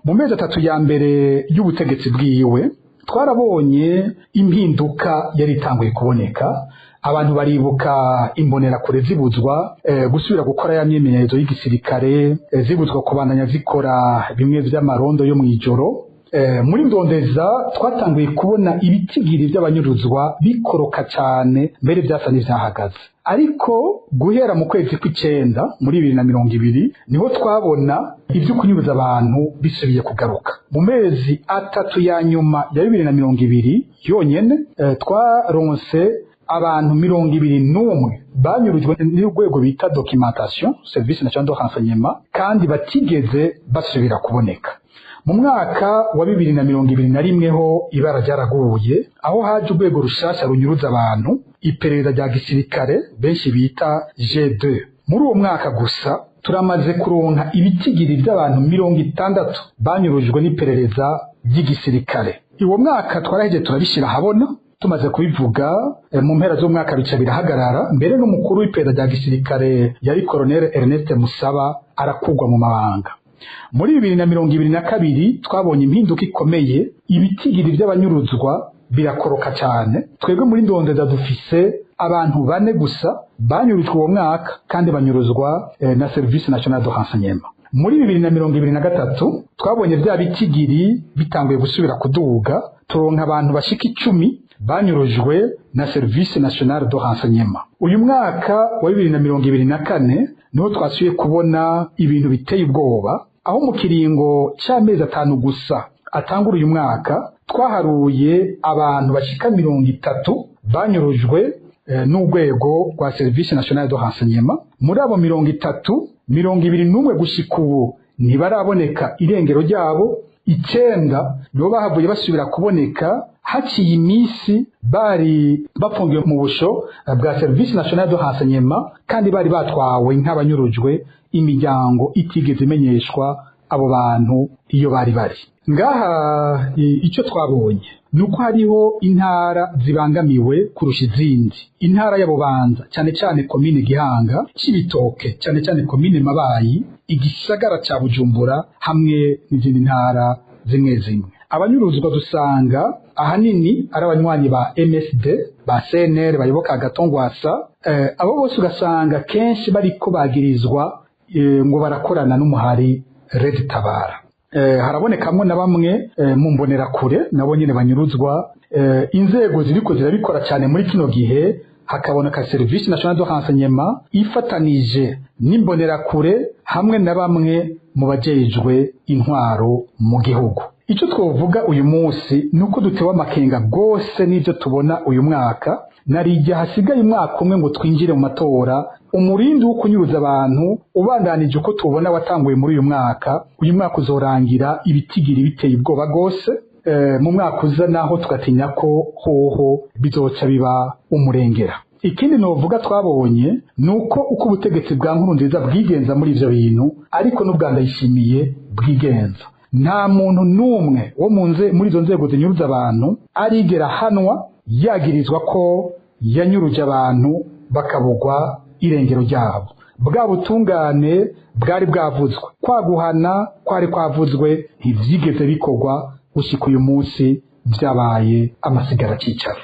mu mezi 3 ya mbere y'ubutegetsi bwiwe twarabonye impinduka yari itanguye kuboneka. Abantu baribuka imbonerakure zibuzwa gusubira gukora ya myemenyerezo y'igisirikare, zibuzwa kubandanya zikora bimwe vy'amarondo yo mwijoro. Muri ndondeza twatanguye kubona ibitigiri by'abanyuruzwa bikoroka cyane, mbere byasa n'ivyahagaze. Ariko guhera mu kwezi kw'icenda muri 2020 niho twabona ivyo kunyuruza abantu bisubiye kugaruka. Mu mezi 3 ya nyuma ya 2020 yonyene twaronse abantu 21 banyurujwe n'urwego bita documentation service national de renseignement kandi batigeze basubira kuboneka. Mu mwaka wa 2021 ho ibara ryaraguye aho haje urwego rushasha runyuruza abantu, iperereza rya gisirikare benshi bita G2. Muri uwo mwaka gusa turamaze kuronka ibitigiri by'abantu 60 banyurujwe n'iperereza ry'igisirikare. Uwo mwaka twaraheje turabishira habona, tumaze kubivuga mu mpera z'umwaka bica birahagarara, mbere n'umukuru w'iperereza rya gisirikare yari Colonel Ernest Musaba arakugwa mu mabanga. Muri 2022 twabonye impinduka ikomeye, ibitigiri by'abanyuruzwa birakoroka cyane. Twebwe muri ndondeza dufise abantu 4 gusa banyurujwe uwo mwaka kandi banyuruzwa na Service National de Renseignement. Muri 2023 twabonye bya bitigiri bitanguye gusubira kuduga, turonka abantu bashika 10 banyurujwe na Service National de Renseignement. Uyu mwaka wa 2024 niho twasuye kubona ibintu biteye ubwoba, aho mu kiringo cy'amezi 5 gusa atangura uyu mwaka twaharuye abantu bashika 30 banyurujwe n'urwego rwa Service National de Renseignement. Muri abo 30, 21 gushika ubu ntibaraboneka irengero ryabo, 9 nibo bahavuye basubira kuboneka haciye imisi bari bafungiwe mu busho bwa Service National de Renseignement kandi bari batwawe nk'abanyurujwe, imiryango itigeze imenyeshwa abo bantu iyo bari. Ngaha icyo twabonye nuko hariho intara zibangamiwe kurusha izindi. Intara ya Bubanza cyane cyane komine Gihanga, Cibitoke cyane cyane komine Mabayi, igisagara ca Bujumbura hamwe n'izindi ntara zimwe zimwe. Abanyuruzwa dusanga ahanini ari abanywanyi ba MSD, ba CNL bayoboka Agatongwasa. Abo bose ugasanga kenshi bariko bagirizwa ngo barakorana n'umuhari Red Tabara. Harabonekamwe na bamwe mu mbonerakure nabo nyene banyuruzwa. Inzego ziriko zirabikora cyane muri kino gihe, hakaboneka Service National de Renseignement ifatanije n'imbonerakure hamwe na bamwe mu bajejwe intwaro mu gihugu. Icyo twovuga uyu munsi nuko dutewe amakenga gose n'ivyo tubona uyu mwaka, narijya hasigaye umwaka umwe ngo twinjire mu matora. Umurindi wo kunyuruza abantu ubandanije uko tubona watanguye muri uyu mwaka uzorangira ibitigiri biteye ubwoba gose. Mu mwaka uza naho tugatinya ko hoho bizoca biba umurengera. Ikindi novuga twabonye nuko uko ubutegetsi bwa Nkurunziza bwigenza muri ivyo bintu, ariko n'ubwa Ndayishimiye bwigenza. Nta muntu numwe wo muri izo nzego zinyuruza abantu arigera hanwa yagirizwa ko yanyuruje abantu bakabugwa irengero ryabo. Bwa butungane bwari bwavuzwe, kwaguhana kwari kwavuzwe, ntivyigeze bikorwa gushika uyu munsi, vyabaye amasigara cicaro.